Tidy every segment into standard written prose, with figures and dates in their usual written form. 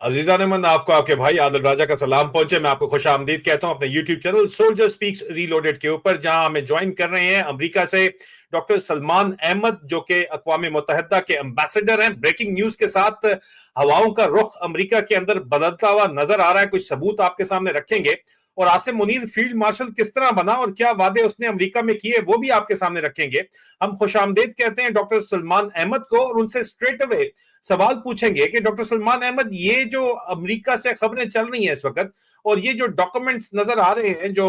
अजीजा ने मन आपको आपके भाई आदिल राजा का सलाम पहुंचे। मैं आपको खुश आमदीद कहता हूं अपने YouTube channel soldier speaks reloaded के ऊपर, जहां हमें ज्वाइन कर रहे हैं अमेरिका से डॉक्टर सलमान अहमद, जो कि अक़वाम मुत्तहिदा के एम्बेसडर हैं। ब्रेकिंग न्यूज के साथ हवाओं का रुख अमेरिका के अंदर बदलता हुआ नजर आ रहा है। कुछ सबूत आपके सामने रखेंगे और आसिम मुनीर फील्ड मार्शल किस तरह बना और क्या वादे उसने अमेरिका में किए वो भी आपके सामने रखेंगे। हम खुशामदीद कहते हैं डॉक्टर सलमान अहमद को और उनसे स्ट्रेट अवे सवाल पूछेंगे कि डॉक्टर सलमान अहमद, ये जो अमेरिका से खबरें चल रही हैं इस वक्त और ये जो डॉक्यूमेंट्स नजर आ रहे हैं जो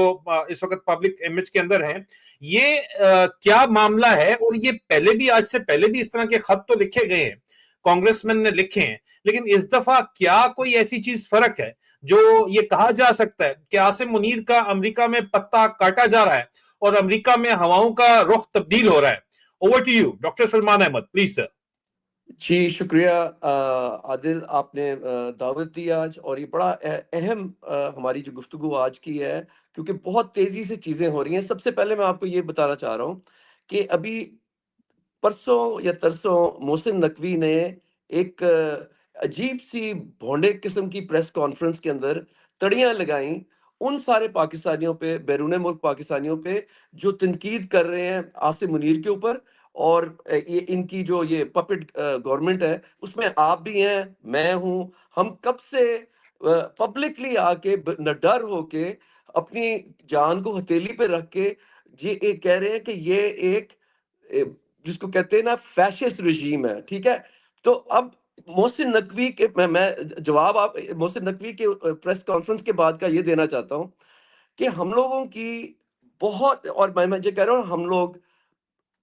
इस वक्त पब्लिक इमेज के अंदर हैं, ये क्या मामला है? और ये पहले भी, आज से पहले भी इस तरह के खत तो लिखे गए हैं, कांग्रेसमैन ने लिखे हैं, लेकिन इस दफा क्या कोई ऐसी चीज फर्क है जो ये कहा जा सकता है कि आसिम मुनीर का अमेरिका में पत्ता काटा जा रहा है और अमेरिका में हवाओं का रुख तब्दील हो रहा है? Over to you doctor Salman Ahmad, please sir. जी शुक्रिया आदिल, आपने दावत दी आज, और ये बड़ा अहम हमारी जो गुफ्तगू आज की है, क्योंकि बहुत तेज़ी से चीज़ें हो रही हैं। सबसे पहले मैं आपको ये बताना चाह रहा हूँ कि अभी परसों या तरसों मोहसिन नकवी ने एक अजीब सी भोंडे किस्म की प्रेस कॉन्फ्रेंस के अंदर तड़ियां लगाई उन सारे पाकिस्तानियों पे, बैरून मुल्क पाकिस्तानियों पे, जो तनकीद कर रहे हैं आसिम मुनीर के ऊपर। और ये इनकी जो ये पपेट गवर्नमेंट है, उसमें आप भी हैं, मैं हूं। हम कब से पब्लिकली आके न डर होके अपनी जान को हथेली पे रख के ये कह रहे हैं कि ये एक जिसको कहते हैं ना फैशिस्ट रिजीम है, ठीक है। तो अब मोहसिन नकवी के मैं जवाब आप मोहसिन नकवी के प्रेस कॉन्फ्रेंस के बाद का ये देना चाहता हूं कि हम लोगों की बहुत, और मैं जो कह रहा हूँ, हम लोग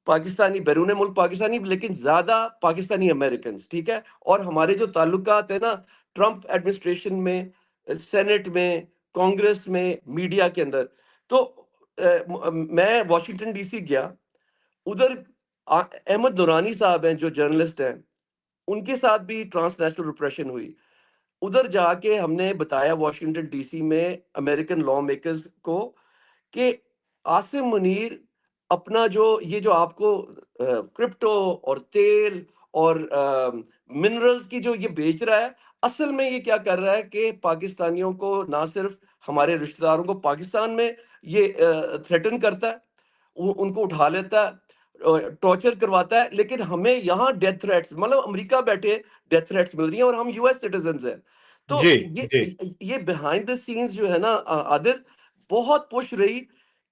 पाकिस्तानी, बैरून मुल्क पाकिस्तानी, लेकिन ज्यादा पाकिस्तानी अमेरिकन, ठीक है। और हमारे जो ताल्लुकात है ना ट्रंप एडमिनिस्ट्रेशन में, सेनेट में, कांग्रेस में, मीडिया के अंदर, तो मैं वॉशिंगटन डीसी गया। उधर अहमद नूरानी साहब हैं जो जर्नलिस्ट हैं, उनके साथ भी ट्रांसनेशनल रिप्रेशन हुई। उधर जाके हमने बताया वॉशिंगटन डीसी में अमेरिकन लॉ मेकर्स को कि आसिम मुनीर अपना जो ये जो आपको क्रिप्टो और तेल और मिनरल्स की जो ये बेच रहा है, असल में ये क्या कर रहा है कि पाकिस्तानियों को, ना सिर्फ हमारे रिश्तेदारों को पाकिस्तान में ये थ्रेटन करता है, उनको उठा लेता है, टॉर्चर करवाता है, लेकिन हमें यहाँ डेथ थ्रेट्स, मतलब अमेरिका बैठे डेथ थ्रेट्स मिल रही हैं और हम यूएस सिटीजन हैं। तो जी जी। ये बिहाइंड द सीन्स जो है ना आदिल, बहुत पुश रही।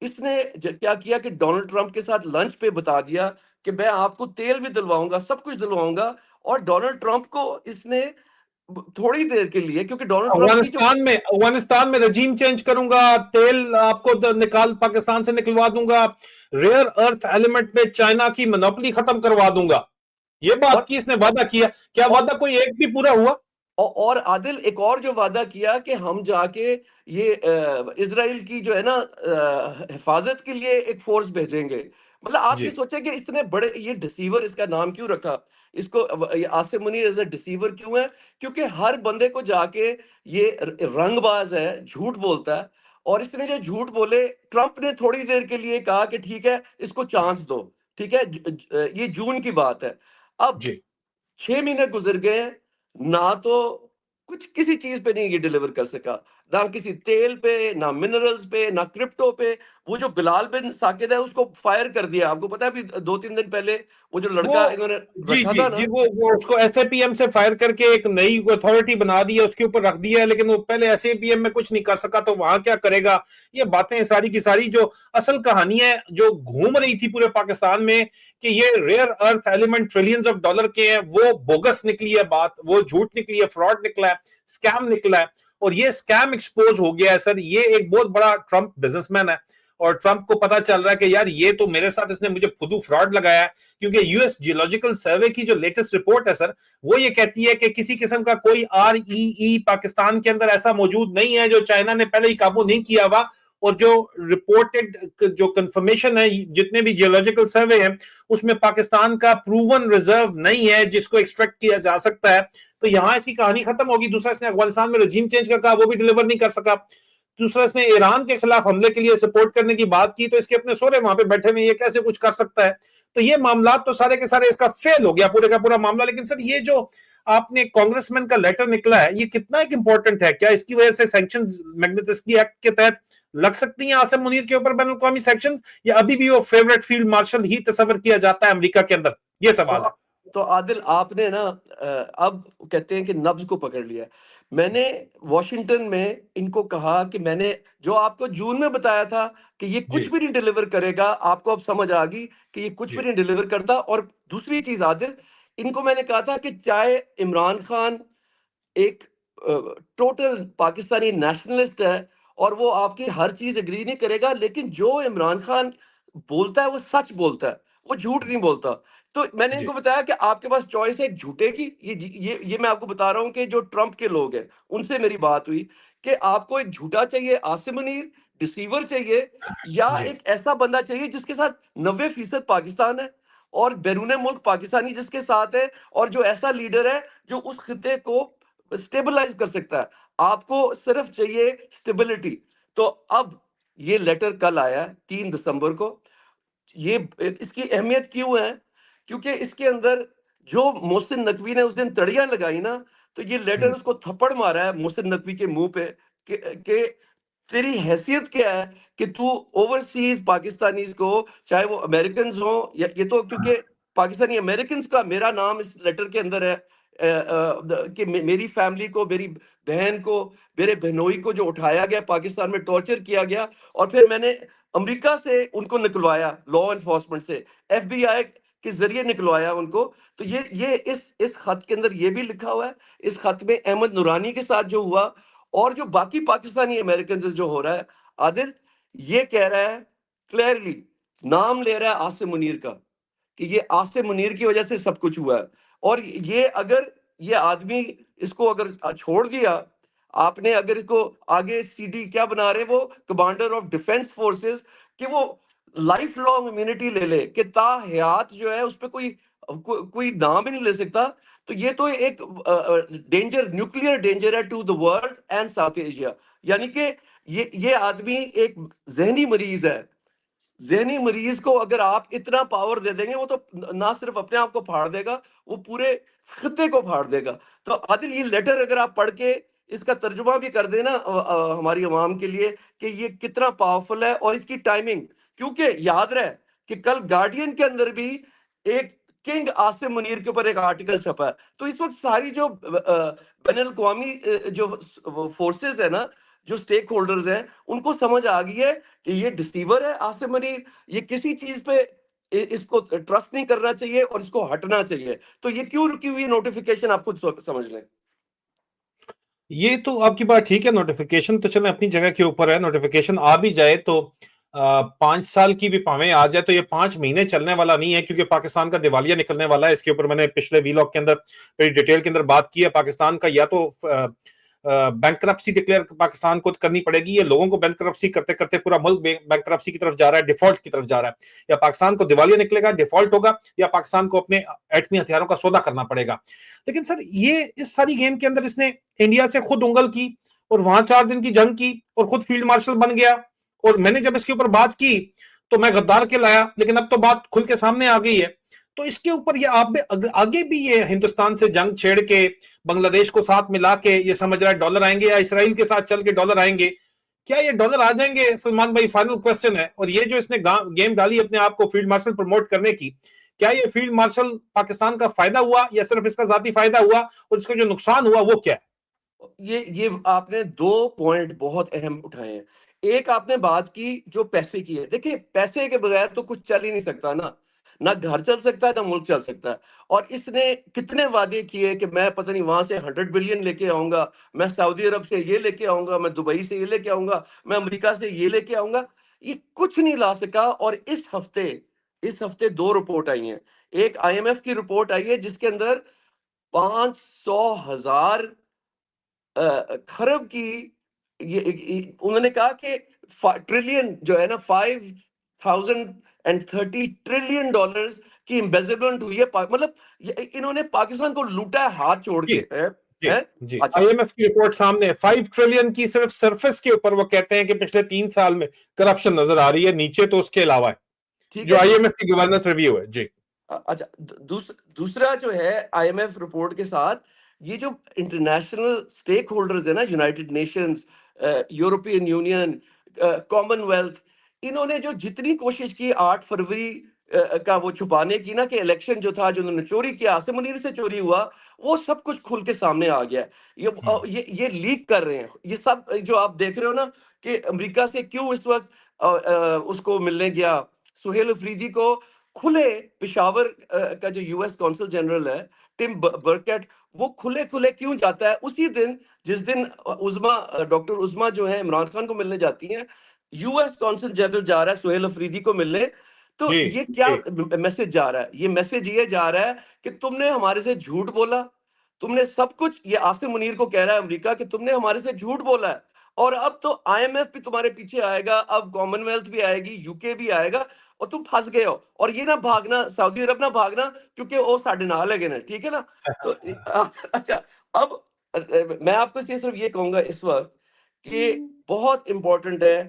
इसने क्या किया कि डोनाल्ड ट्रंप के साथ लंच पे बता दिया कि मैं आपको तेल भी दिलवाऊंगा, सब कुछ दिलवाऊंगा। और डोनाल्ड ट्रंप को इसने थोड़ी देर के लिए, क्योंकि डोनाल्ड ट्रंप की जो अफगानिस्तान में रजीम चेंज करूंगा, तेल आपको निकाल पाकिस्तान से निकलवा दूंगा, रेयर अर्थ एलिमेंट में चाइना की मोनोपोली खत्म करवा दूंगा, ये बात और, की इसने वादा किया। क्या और वादा कोई एक भी पूरा हुआ? और आदिल, एक और जो वादा किया कि हम जाके ये इजराइल की जो है ना हिफाजत के लिए एक फोर्स भेजेंगे। मतलब आप ये जी सोचे कि इतने बड़े, ये डिसीवर, इसका नाम क्यों रखा इसको, ये Asim Munir as a deceiver क्यों है? क्योंकि हर बंदे को जाके ये रंगबाज है, झूठ बोलता है। और इसने जो झूठ बोले, ट्रंप ने थोड़ी देर के लिए कहा कि ठीक है, इसको चांस दो, ठीक है। ये जून की बात है। अब जी। 6 महीने गुजर गए हैं, ना तो कुछ किसी चीज पे नहीं ये डिलीवर कर सका, ना किसी तेल पे, ना मिनरल्स पे, ना क्रिप्टो पे। वो जो बिलाल बिन साकिब है, उसको फायर कर दिया। आपको पता है अभी 2-3 दिन पहले वो जो वो लड़का इन्होंने जी रखा जी था जी, ना। वो उसको एसएपीएम से फायर करके एक नई अथॉरिटी बना दी है, उसके ऊपर रख दिया है, लेकिन वो पहले एसएपीएम में कुछ नहीं कर सका तो वहां क्या करेगा? ये बातें सारी की सारी जो असल कहानी है जो घूम रही थी पूरे पाकिस्तान में कि ये rare earth element trillions of dollar के हैं, वो बोगस निकली है बात, वो झूठ निकली है, फ्रॉड निकला है, स्कैम निकला है। और ये स्कैम एक्सपोज हो गया है सर। ये एक बहुत बड़ा ट्रंप बिजनेसमैन है और ट्रंप को पता चल रहा है कि यार ये तो मेरे साथ इसने मुझे फुदू फ्रॉड लगाया है। क्योंकि यूएस जियोलॉजिकल सर्वे की जो लेटेस्ट रिपोर्ट है सर, वो ये कहती है कि किसी किस्म का कोई आरईई पाकिस्तान के अंदर ऐसा मौजूद नहीं है जो चाइना ने पहले ही काबू नहीं किया हुआ। और जो रिपोर्टेड जो कंफर्मेशन है, जितने भी जियोलॉजिकल सर्वे हैं, उसमें पाकिस्तान का प्रूवन रिजर्व नहीं है जिसको एक्सट्रैक्ट किया जा सकता है। तो यहां इसकी कहानी खत्म होगी। दूसरा, इसने अफगानिस्तान में रजीम चेंज का कहा, वो भी डिलीवर नहीं कर सका। दूसरा, इसने ईरान के खिलाफ हमले के लिए सपोर्ट करने की बात की, तो इसके अपने सोरे वहां पे बैठे हुए, ये कैसे कुछ कर सकता है? तो ये मामला तो सारे के सारे इसका फेल हो गया पूरे का पूरा मामला। लेकिन सर ये जो आपने कांग्रेसमैन का लेटर निकला है, ये कितना एक इंपॉर्टेंट है? क्या इसकी वजह से सैंक्शन मैग्निटस्की एक्ट के तहत लग सकती हैं आसिम मुनीर के ऊपर बैनुल अक़वामी सैंक्शन, या अभी भी वो फेवरेट फील्ड मार्शल ही तस्वर किया जाता है अमेरिका के अंदर? ये सवाल है। तो आदिल, आपने ना अब कहते हैं कि नब्ज को पकड़ लिया। मैंने वॉशिंगटन में इनको कहा कि मैंने जो आपको जून में बताया था कि ये कुछ जी भी नहीं डिलीवर करेगा, आपको अब समझ आ गई कि ये कुछ भी जी नहीं डिलीवर करता। और दूसरी चीज आदिल, इनको मैंने कहा था कि चाहे इमरान खान एक टोटल पाकिस्तानी नेशनलिस्ट है और वो आपकी हर चीज एग्री नहीं करेगा, लेकिन जो इमरान खान बोलता है वो सच बोलता है, वो झूठ नहीं बोलता। तो मैंने जी इनको बताया कि आपके पास चॉइस है एक झूठे की। ये मैं आपको बता रहा हूं कि जो ट्रंप के लोग हैं उनसे मेरी बात हुई कि आपको एक झूठा चाहिए, आसिम मुनीर डिसीवर चाहिए, या जी एक ऐसा बंदा चाहिए जिसके साथ 90% पाकिस्तान है और बैरून मुल्क पाकिस्तानी जिसके साथ है, और जो ऐसा लीडर है जो उस खिते को स्टेबलाइज कर सकता है। आपको सिर्फ चाहिए स्टेबिलिटी। तो अब ये लेटर कल आया 3 दिसंबर को। ये इसकी अहमियत क्यों है? क्योंकि इसके अंदर जो मोहसिन नकवी ने उस दिन तड़ियां लगाई ना, तो ये लेटर उसको थप्पड़ मारा है मोहसिन नकवी के मुंह पे कि तेरी हैसियत क्या है कि तू ओवरसीज पाकिस्तानीज को, चाहे वो अमेरिकन हो या ये तो क्योंकि पाकिस्तानी अमेरिकन का मेरा नाम इस लेटर के अंदर है, कि मेरी फैमिली को, मेरी बहन को, मेरे बहनोई को जो उठाया गया पाकिस्तान में, टॉर्चर किया गया, और फिर मैंने अमेरिका से उनको निकलवाया, लॉ एनफोर्समेंट से, एफबीआई के जरिए निकलवाया उनको। तो ये इस खत के अंदर ये भी लिखा हुआ है। इस खत में अहमद नूरानी के साथ जो हुआ और जो बाकी पाकिस्तानी अमेरिकन से जो हो रहा है, आदिल ये कह रहा है क्लियरली, नाम ले रहा है आसिम मुनीर का, कि ये आसिम मुनीर की वजह से सब कुछ हुआ है। और ये अगर ये आदमी इसको अगर छोड़ दिया आपने, अगर इसको आगे सीडी क्या बना रहे वो कमांडर ऑफ डिफेंस फोर्सेस, कि वो लाइफ लॉन्ग इम्यूनिटी ले ले कि ताहयात जो है उस पर कोई नाम ही नहीं ले सकता। तो ये तो एक डेंजर, न्यूक्लियर डेंजर है to the world and south Asia. यानी कि ये आदमी एक जहनी मरीज है। जहनी मरीज को अगर आप इतना पावर दे देंगे, वो तो ना सिर्फ अपने आप को फाड़ देगा, वो पूरे खित्ते को फाड़ देगा। तो आदिल, ये लेटर अगर आप पढ़ के इसका तर्जुमा भी कर देना हमारी आवाम के लिए कि ये कितना पावरफुल है और इसकी टाइमिंग। क्योंकि याद रहे कि कल गार्डियन के अंदर भी एक किंग आसिम मुनीर के ऊपर एक आर्टिकल छपा है। तो इस वक्त सारी जो बैनुल अक़वामी जो फोर्सेस है ना, जो स्टेक होल्डर्स हैं, उनको समझ आ गई है कि ये डिसीवर है आसिम मुनीर, ये किसी चीज पे इसको ट्रस्ट नहीं करना चाहिए और इसको हटना चाहिए। तो ये क्यों रुकी हुई नोटिफिकेशन आप खुद समझ लें। ये तो आपकी बात ठीक है, नोटिफिकेशन तो चले अपनी जगह के ऊपर है। नोटिफिकेशन आ भी जाए तो 5 साल की भी पावे आ जाए तो ये 5 महीने चलने वाला नहीं है, क्योंकि पाकिस्तान का दिवालिया निकलने वाला है। इसके ऊपर मैंने पिछले वीलॉग के अंदर बड़ी डिटेल के अंदर बात की है। पाकिस्तान का या तो बैंकरप्सी डिक्लेयर पाकिस्तान को करनी पड़ेगी, ये लोगों को बैंकरप्सी करते करते पूरा मुल्क बैंकरप्सी की तरफ जा रहा है, डिफॉल्ट की तरफ जा रहा है। या पाकिस्तान को दिवालिया निकलेगा, डिफॉल्ट होगा, या पाकिस्तान को अपने एटमी हथियारों का सौदा करना पड़ेगा। लेकिन सर ये इस सारी गेम के अंदर इसने इंडिया से खुद उंगल की और वहां 4 दिन की जंग की और खुद फील्ड मार्शल बन गया। और मैंने जब इसके ऊपर बात की तो मैं गद्दार के लाया, लेकिन अब तो बात खुल के सामने आ गई है। तो इसके ऊपर ये आप आगे भी ये हिंदुस्तान से जंग छेड़ के बांग्लादेश को साथ मिला के ये समझ रहा है डॉलर आएंगे, या इसराइल के साथ चल के डॉलर आएंगे? क्या ये डॉलर आ जाएंगे सलमान भाई? फाइनल क्वेश्चन है। और ये जो इसने गेम डाली अपने आप को फील्ड मार्शल प्रमोट करने की, क्या ये फील्ड मार्शल पाकिस्तान का फायदा हुआ या सिर्फ इसका जाती फायदा हुआ, और इसका जो नुकसान हुआ वो क्या है? ये आपने 2 पॉइंट बहुत अहम उठाए हैं। एक आपने बात की जो पैसे की है। देखिए, पैसे के बगैर तो कुछ चल ही नहीं सकता ना, ना घर चल सकता है ना मुल्क चल सकता है। और इसने कितने वादे किए कि मैं पता नहीं वहां से 100 बिलियन लेके आऊंगा, मैं सऊदी अरब से ये लेके आऊंगा, मैं दुबई से ये लेके आऊंगा, मैं अमेरिका से ये लेके आऊंगा। ये कुछ नहीं ला सका। और इस हफ्ते 2 रिपोर्ट आई हैं। एक आईएमएफ की रिपोर्ट आई है जिसके अंदर 500,000 खरब की, उन्होंने कहा कि ट्रिलियन जो है ना, 5030 ट्रिलियन डॉलर्स की इम्बेजलमेंट हुई है। मतलब इन्होंने पाकिस्तान को लूटा है हाथ छोड़ जी के है, जी है? जी, अच्छा, आईएमएफ की रिपोर्ट सामने है। 5 ट्रिलियन की सिर्फ सरफेस के ऊपर वो कहते हैं कि पिछले 3 साल में करप्शन नजर आ रही है, नीचे तो उसके अलावा है। ठीक जो है जी। IMF की गवर्नेंस रिव्यू है जी। अच्छा, दूसरा जो है आईएमएफ रिपोर्ट के साथ, ये जो इंटरनेशनल स्टेक होल्डर्स है ना, United Nations, European union, Commonwealth, इन्होंने जो जितनी कोशिश की 8 फरवरी का वो छुपाने की ना, कि इलेक्शन जो था, जो उन्होंने चोरी किया, आसिम मुनीर से चोरी हुआ, वो सब कुछ खुल के सामने आ गया। ये लीक कर रहे हैं, ये सब जो आप देख रहे हो ना, कि अमेरिका से क्यों इस वक्त उसको मिलने गया सुहेल अफरीदी को, खुले पेशावर का जो यूएस कौंसल जनरल है टिम बर्केट, वो खुले खुले क्यों जाता है उसी दिन जिस दिन उज़मा, डॉक्टर उज़मा जो है इमरान खान को मिलने जाती हैं, यूएस कौंसल जनरल जा रहा है सुहेल अफरीदी को मिलने। तो जी ये क्या जी मैसेज जा रहा है? ये मैसेज ये जा रहा है कि तुमने हमारे से झूठ बोला, तुमने सब कुछ, ये आसिम मुनीर को कह रहा है अमेरिका कि तुमने हमारे से झूठ बोला है, और अब तो आईएमएफ भी तुम्हारे पीछे आएगा, अब कॉमनवेल्थ भी आएगी, यूके भी आएगा, और तुम फंस गए हो। और ये ना भागना, सऊदी अरब ना भागना, क्योंकि वो साढ़े नाल है ना, ठीक है ना। तो अच्छा, अब मैं आपको सिर्फ ये कहूंगा इस वक्त कि बहुत इंपॉर्टेंट है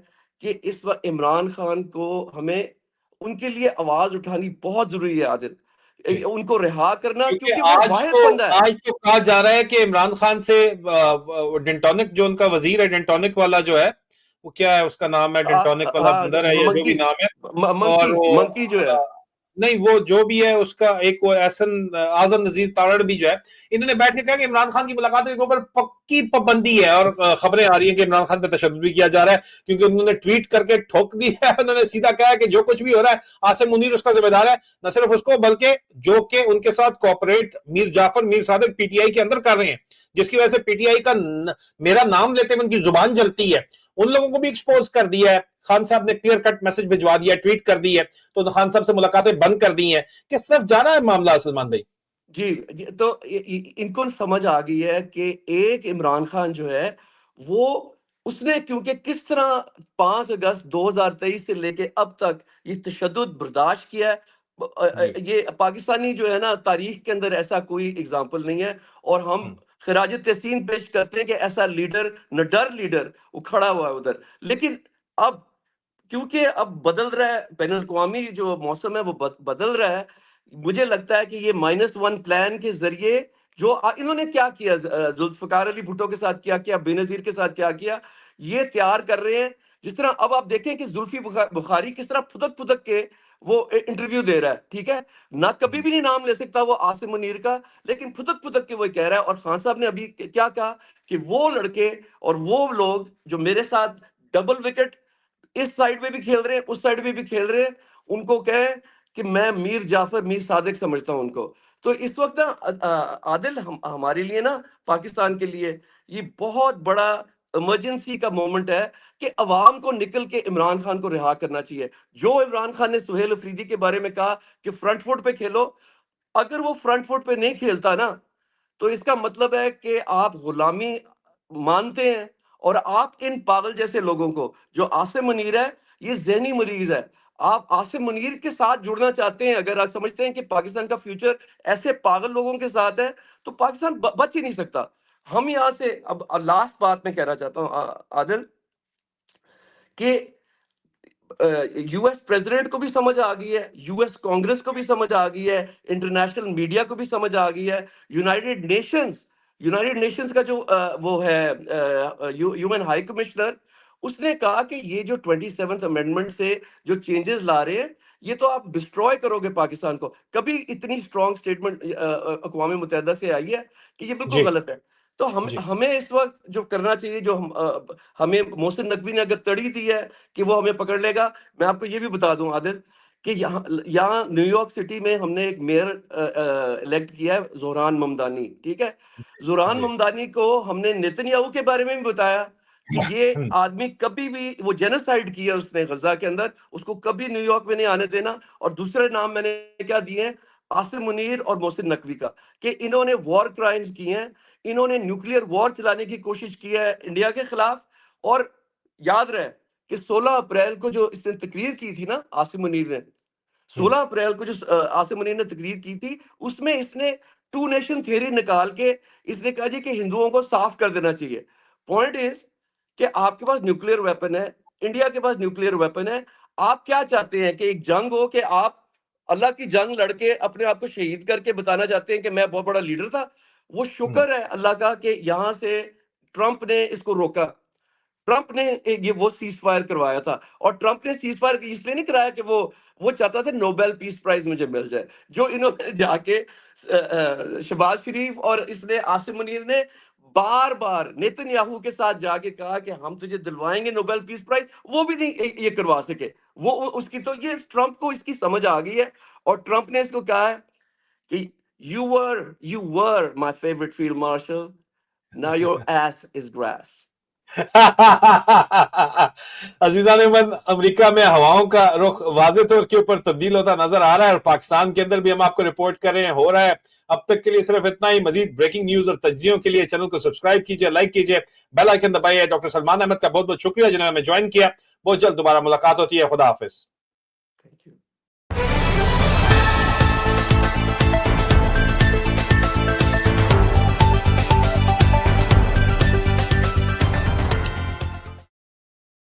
कि इस वक्त इमरान खान को हमें उनके लिए आवाज उठानी बहुत जरूरी है, आदिल। जी। उनको रिहा करना, क्योंकि क्योंकि वो वाहिद बंदा है। आज तो कहा जा रहा है कि इमरान खान से डेंटोनिक, जो उनका वजीर है, डेंटोनिक वाला जो है, वो क्या है उसका नाम है, डेंटोनिक वाला हाँ, बंदर है या जो भी मंकी, नाम है, और मंकी वो मंकी जो है। नहीं, वो जो भी है उसका एक, वो एहसन आजम नजीर तारड़ भी जो है, इन्होंने बैठ के कहा कि इमरान खान की मुलाकात के ऊपर पक्की पाबंदी है, और खबरें आ रही हैं कि इमरान खान पर तशद्दुद भी किया जा रहा है, क्योंकि उन्होंने ट्वीट करके ठोक दी है। उन्होंने सीधा कहा है कि जो कुछ भी हो रहा है आसिम मुनीर उसका जिम्मेदार है, न सिर्फ उसको बल्कि जो कि उनके साथ कॉपरेट मीर जाफर मीर सादिक पीटीआई के अंदर कर रहे हैं, जिसकी वजह से पीटीआई का मेरा नाम लेते हुए उनकी जुबान जलती है, उन लोगों को भी एक्सपोज कर दिया है। खान साहब ने क्लियर कट मैसेज भिजवा दिया, ट्वीट कर दी है, तो खान साहब से मुलाकातें बंद कर दी हैं। किस तरफ जा रहा है मामला सलमान भाई? जी, तो इनको समझ आ गई है कि एक इमरान खान जो है वो, उसने क्योंकि किस तरह 5 अगस्त 2023 से लेके अब तक ये तशद्दुद बर्दाश्त किया है। जी। ये पाकिस्तानी जो है ना, तारीख के अंदर ऐसा कोई एग्जाम्पल नहीं है, और हम खराज तहसीन पेश करते हैं कि ऐसा लीडर, निडर लीडर वो खड़ा हुआ है उधर। लेकिन अब क्योंकि अब बदल रहा है, बैन अवी जो मौसम है वो बदल रहा है, मुझे लगता है कि ये -1 प्लान के जरिए जो इन्होंने क्या किया, जुल्फकार अली भुट्टो के साथ क्या किया, बेनजीर के साथ क्या किया, ये तैयार कर रहे हैं। जिस तरह अब आप देखें कि जुल्फी बुखारी किस तरह फुदक फुदक के वो इंटरव्यू दे रहा है, ठीक है ना, कभी भी नहीं नाम ले सकता वो आसिम मुनीर का, लेकिन फुदक फुदक के वो कह रहा है। और खान साहब ने अभी क्या कहा कि वो लड़के और वो लोग जो मेरे साथ डबल विकेट इस साइड में भी खेल रहे हैं, उस साइड में भी खेल रहे हैं, उनको कहें कि मैं मीर जाफर मीर सादिक समझता हूं उनको। तो इस वक्त ना आदिल, हमारे लिए ना, पाकिस्तान के लिए ये बहुत बड़ा इमरजेंसी का मोमेंट है कि अवाम को निकल के इमरान खान को रिहा करना चाहिए। जो इमरान खान ने सुहेल अफरीदी के बारे में कहा कि फ्रंट फुट पे खेलो, अगर वो फ्रंट फुट पे नहीं खेलता ना, तो इसका मतलब है कि आप गुलामी मानते हैं। और आप इन पागल जैसे लोगों को, जो आसिम मुनीर है, ये ज़हनी मरीज है। आप आसिम मुनीर के साथ जुड़ना चाहते हैं, अगर आप समझते हैं कि पाकिस्तान का फ्यूचर ऐसे पागल लोगों के साथ है, तो पाकिस्तान बच ही नहीं सकता। हम यहाँ से अब लास्ट बात मैं कहना चाहता हूँ, आदिल, कि यूएस प्रेसिडेंट को भी समझ आ गई है, यूएस कांग्रेस को भी समझ आ गई है, इंटरनेशनल मीडिया को भी समझ आ गई है, यूनाइटेड नेशंस का जो वो है ह्यूमन हाई कमिश्नर, उसने कहा कि ये जो 27th अमेंडमेंट से जो चेंजेस ला रहे हैं, ये तो आप डिस्ट्रॉय करोगे पाकिस्तान को। कभी इतनी स्ट्रॉन्ग स्टेटमेंट अक़वाम मुत्तहिदा से आई है कि ये बिल्कुल जी गलत है। तो हम जी हमें इस वक्त जो करना चाहिए, जो हमें मोहसिन नकवी ने अगर तड़ी दी है कि वो हमें पकड़ लेगा, मैं आपको ये भी बता दूं आदिल, कि यहाँ यहाँ न्यूयॉर्क सिटी में हमने एक मेयर इलेक्ट किया है, जोहरान ममदानी, ठीक है। जोहरान जी। ममदानी को हमने नेतन्याहू के बारे में भी बताया कि ये आदमी कभी भी, वो जेनोसाइड किया उसने गजा के अंदर, उसको कभी न्यूयॉर्क में नहीं आने देना। और दूसरे नाम मैंने क्या दिए हैं, आसिम मुनीर और मोहसिन नकवी का, कि इन्होंने वॉर क्राइम्स किए हैं, इन्होंने न्यूक्लियर वॉर चलाने की कोशिश की है इंडिया के खिलाफ। और याद रहे कि 16 अप्रैल को जो इसने तकरीर की थी ना, आसिम मुनीर ने, 16 अप्रैल को जो आसिम मुनीर ने तकरीर की थी, उसमें इसने टू नेशन थ्योरी निकाल के इसने कहा जी कि हिंदुओं को साफ कर देना चाहिए। पॉइंट इज कि आपके पास न्यूक्लियर वेपन है, इंडिया के पास न्यूक्लियर वेपन है, आप क्या चाहते हैं कि एक जंग हो कि आप अल्लाह की जंग लड़के अपने आप को शहीद करके बताना चाहते हैं कि मैं बहुत बड़ा लीडर था? वो शुक्र है अल्लाह का कि यहां से ट्रंप ने इसको रोका। ट्रंप ने ये वो सीज फायर करवाया था, और ट्रंप ने सीज फायर इसलिए नहीं कराया कि वो चाहता था नोबेल पीस प्राइज मुझे मिल जाए, जो इन्होंने जाके शहबाज शरीफ और इसने आसिम मुनीर ने बार बार नेतन्याहू के साथ जाके कहा कि हम तुझे दिलवाएंगे नोबेल पीस प्राइज, वो भी नहीं ये करवा सके। उसकी तो ये ट्रंप को इसकी समझ आ गई है, और ट्रंप ने इसको कहा है कि you were my favorite field marshal, now your ass is grass। Aziza नेमन, अमेरिका में हवाओं का रुख वाज़ेह तौर के ऊपर तब्दील होता नजर आ रहा है, और पाकिस्तान के अंदर भी हम आपको रिपोर्ट कर रहे हैं, हो रहा है। अब तक के लिए सिर्फ इतना ही। मजीद ब्रेकिंग न्यूज और तज्जियों के लिए चैनल को सब्सक्राइब कीजिए, लाइक कीजिए, बेल आइकन दबाइए। डॉक्टर सलमान अहमद का बहुत बहुत शुक्रिया जिन्होंने हमें ज्वाइन किया। बहुत जल्द दोबारा मुलाकात होती है। खुदा हाफिज। Thank you।